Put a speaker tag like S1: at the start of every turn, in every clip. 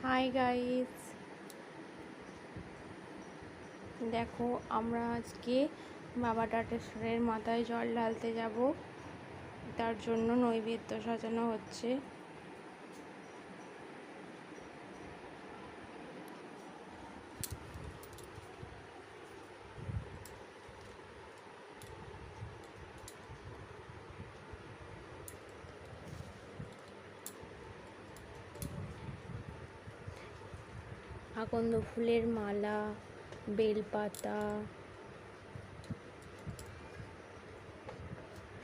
S1: Hi guys, দেখো আমরা আজকে বাবা টাটেশ্বরের মাথায় জল ঢালতে যাব। তার জন্য নৈবেদ্য সাজানো হচ্ছে। আকন্দ ফুলের মালা, বেলপাতা,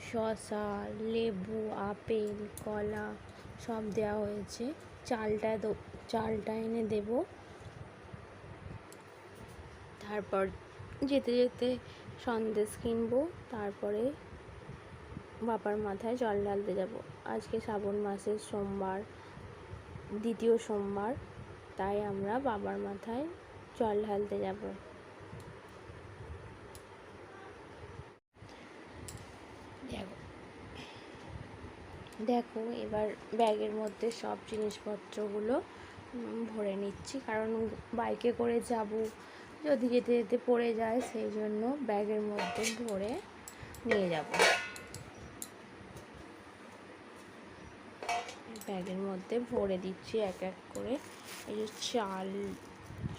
S1: শসা, লেবু, আপেল, কলা সব দেওয়া হয়েছে। চালটা এনে দেব। তারপর যেতে যেতে সন্দেশ কিনবো, তারপরে বাবার মাথায় জল ঢালতে যাব। আজকে শ্রাবণ মাসের সোমবার, দ্বিতীয় সোমবার, তাই আমরা বাবার মাথায় জল ঢালতে যাব। দেখো এবার ব্যাগের মধ্যে সব জিনিসপত্রগুলো ভরে নিচ্ছি, কারণ বাইকে করে যাব, যদি যেতে যেতে পড়ে যায়, সেই জন্য ব্যাগের মধ্যে ভরে নিয়ে যাব। ব্যাগের মধ্যে ভরে দিচ্ছি এক এক করে। এই যে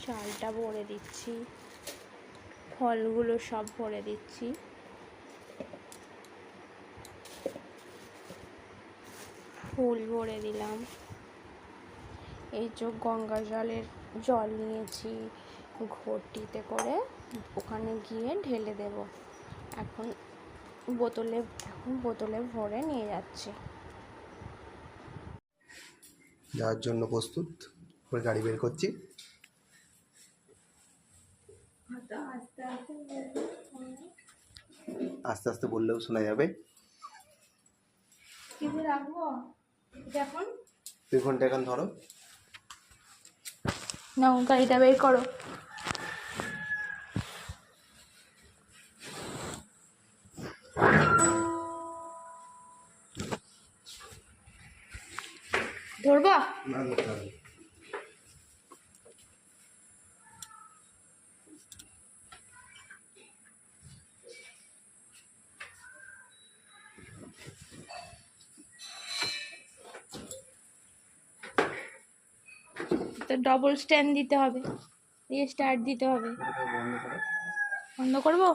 S1: চালটা ভরে দিচ্ছি, ফলগুলো সব ভরে দিচ্ছি। ফুল ভরে দিলাম। এই যে গঙ্গা জল নিয়েছি ঘটিতে করে, ওখানে গিয়ে ঢেলে দেব। এখন বোতলে ভরে নিয়ে যাচ্ছি।
S2: যাওয়ার জন্য প্রস্তুত করে গাড়ি বের করছি। আস্তে আস্তে বললেও শোনা যাবে। তুই ফোনটা এখন ধরো,
S1: নাও গাড়িটা বের করো। ধরবা
S2: না ধরতে হবে।
S1: তো ডবল স্ট্যান্ড দিতে হবে, দিয়ে স্টার্ট দিতে হবে। বন্ধ করবো?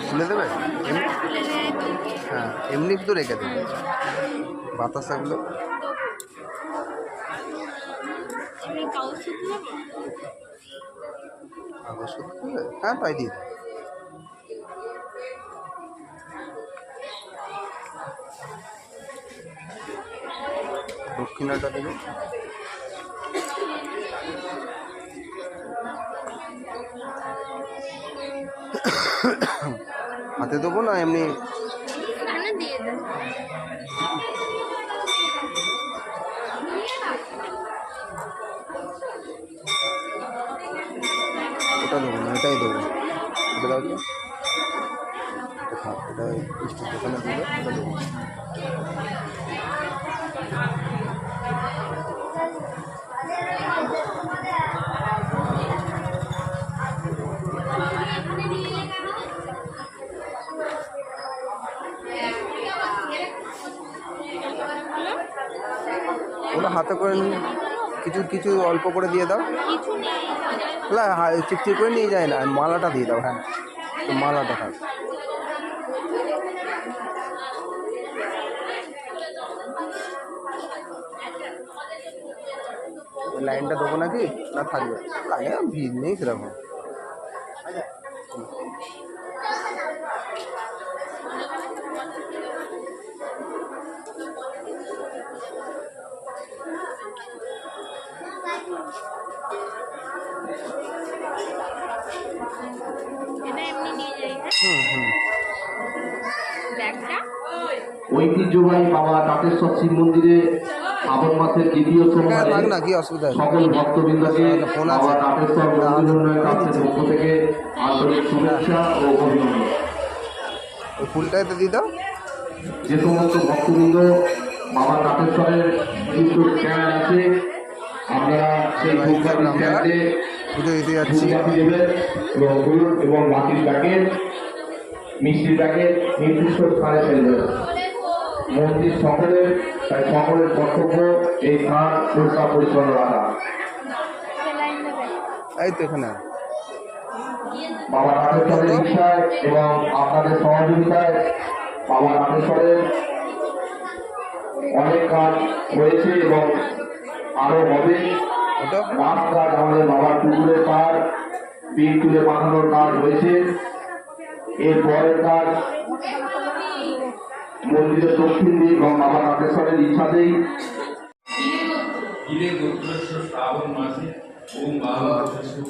S2: খুলে দেবে? হ্যাঁ, এমনি তো রেখে দেবে বাতাসাগুলো। হ্যাঁ, তাই দিয়ে দেবে। দক্ষিণাটা দেবে। হাতে দেবো না এমনি? ওটা দেবো না, এটাই দেবো। এটা দাও তো। হ্যাঁ, এটা মিষ্টির দোকানে দেবে, ওটা দেবো। ওটা হাতে করে কিছু কিছু অল্প করে দিয়ে দাও।
S1: কিছু নেই
S2: না চিপচিপ করে নিয়ে যায় না, মালাটা দিয়ে দাও। হ্যাঁ, তো মালাটা থাক। লাইনটা দেবো নাকি না থাকবে? লাগে না, ভিড় নেই সেরকম।
S1: এটা এমনি নিয়ে যাই। ব্যাগটা
S3: ঐতিহ্যবাহী বাবা তাতেশ্বর শিব মন্দিরে শ্রাবণ মাসের দ্বিতীয় সোমবারে
S2: থাক না, কি অসুবিধা আছে?
S3: সকল ভক্তবৃন্দকে
S2: ফোন
S3: বাবা
S2: আছে।
S3: তাতেশ্বর মন্দির উন্নয়ন ট্রাস্টের পক্ষ থেকে আন্তরিক শুভেচ্ছা ও অভিনন্দন।
S2: ওই ফুলটাই তো দিয়ে দাও।
S3: যে সমস্ত ভক্তবৃন্দ বাবা তাতেশ্বরের কিছু স্ট্যান্ড আছে, আপনারা সেই ধূপকাঠি স্ট্যান্ডে
S2: পুজো দিতে যাচ্ছি।
S3: ধূপকাঠি দেবেন এবং হলুদ এবং বাতির প্যাকেট, মিষ্টির প্যাকেট নির্দিষ্ট স্থানে ফেলবেন। মন্দির সকলের তাই সকলের কর্তব্য এই স্থান পরিষ্কার পরিচ্ছন্ন রাখা।
S2: এই তো এখানে
S3: বাবা রামেশ্বরের ইচ্ছায় এবং আপনাদের সহযোগিতায় বাবা রামেশ্বরের অনেক কাজ হয়েছে এবং আরো হবে।
S2: ওটা
S3: রাত কাজ আমাদের বাবার পুকুরের পার পিন তুলে বাঁধানোর কাজ হয়েছে। এর পরের কাজ মন্দিরের দক্ষিণ দিক এবং বাবা রামেশ্বরের ইচ্ছাতেই
S4: শ্রাবণ মাসে ওম বাবা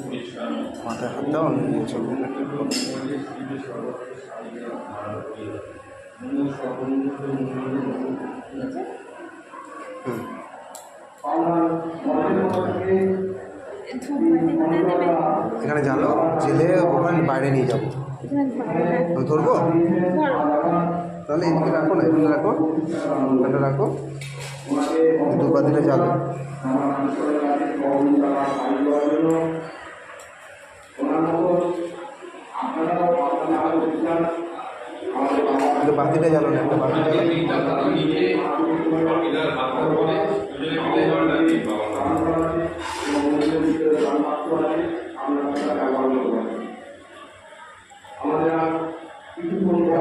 S4: পরিষ্কার
S2: মাথায় হাত দাও, আমি ছবি এখানে জানো জেলে ওখানে বাইরে নিয়ে যাবো। আমি ধরবো তাহলে এদিকে রাখো না, এখানে রাখো, এখানে রাখো, দুপাতিটা জ্বালো। বাতিটা জ্বালো না, একটা বাতি জ্বালো।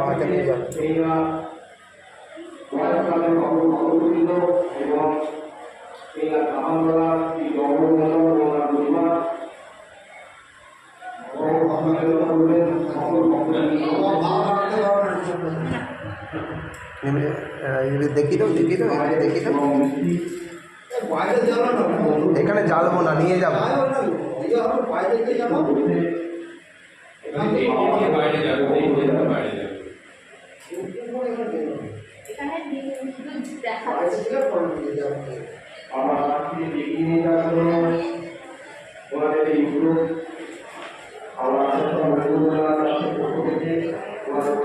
S2: হাতে নিয়ে যাও। দেখি দাও, দেখি দাও, দেখি দাও। এখানে জ্বালবো না, নিয়ে যাবো।
S4: বাইরে যাবে বাইরে যাবে।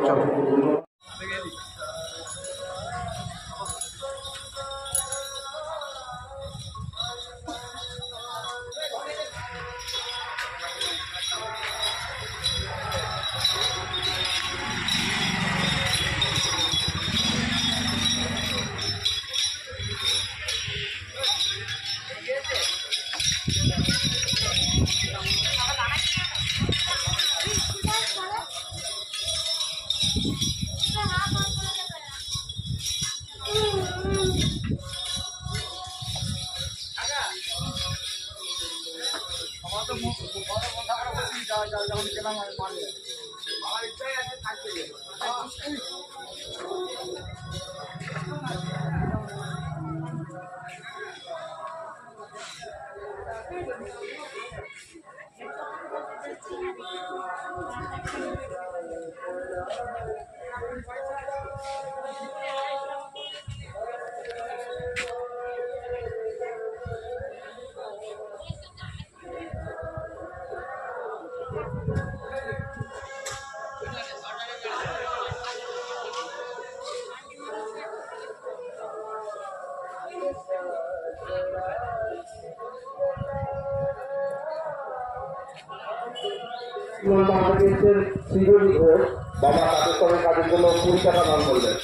S2: চলো।
S3: বাবা তাতেশ্বরের কাজের জন্য 20 টাকা দান করলেন।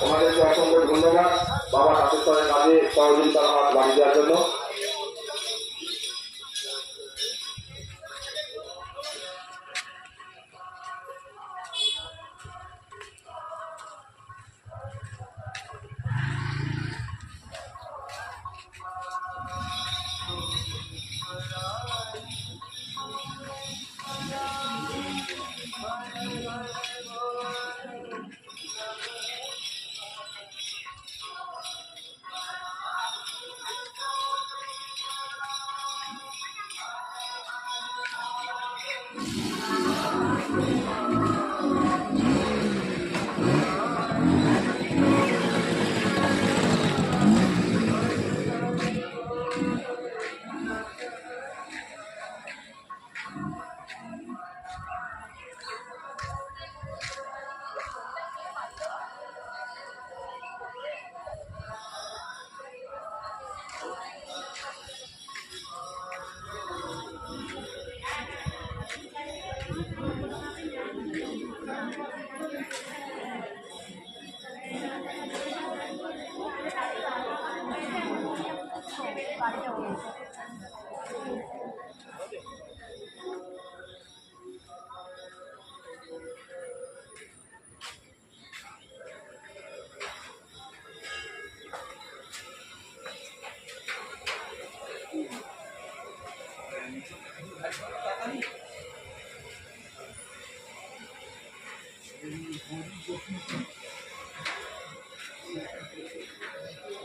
S3: ওনাদেরকে অসংখ্য ধন্যবাদ বাবা তাতেশ্বরের কাজে সহযোগিতার হাত বাড়িয়ে দেওয়ার জন্য।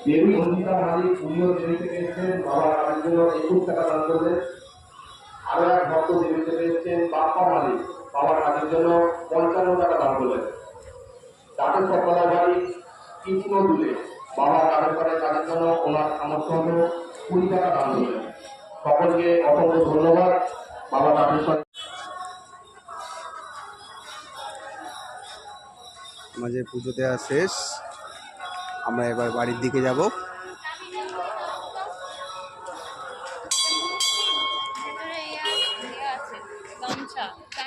S3: দেবী অঞ্জিতা মালিক উনিও দেবীতে পেয়েছেন বাবা কাজের জন্য 21 টাকা দান করলেন। আরো এক ভক্ত দেবীতে পেয়েছেন বাপ্পা মালিক বাবার কাজের জন্য 55 টাকা দান করলেন। তাদের সকলের বাড়ি কৃষ্ণ দুলে বাবা কাজের জন্য ওনার সামর্থ্য হলো 20 টাকা দান করলেন। সকলকে অসংখ্য ধন্যবাদ বাবা তাতেশ্বর।
S2: মাঝে পুজো দেওয়া শেষ, আমরা এবার বাড়ির দিকে যাব।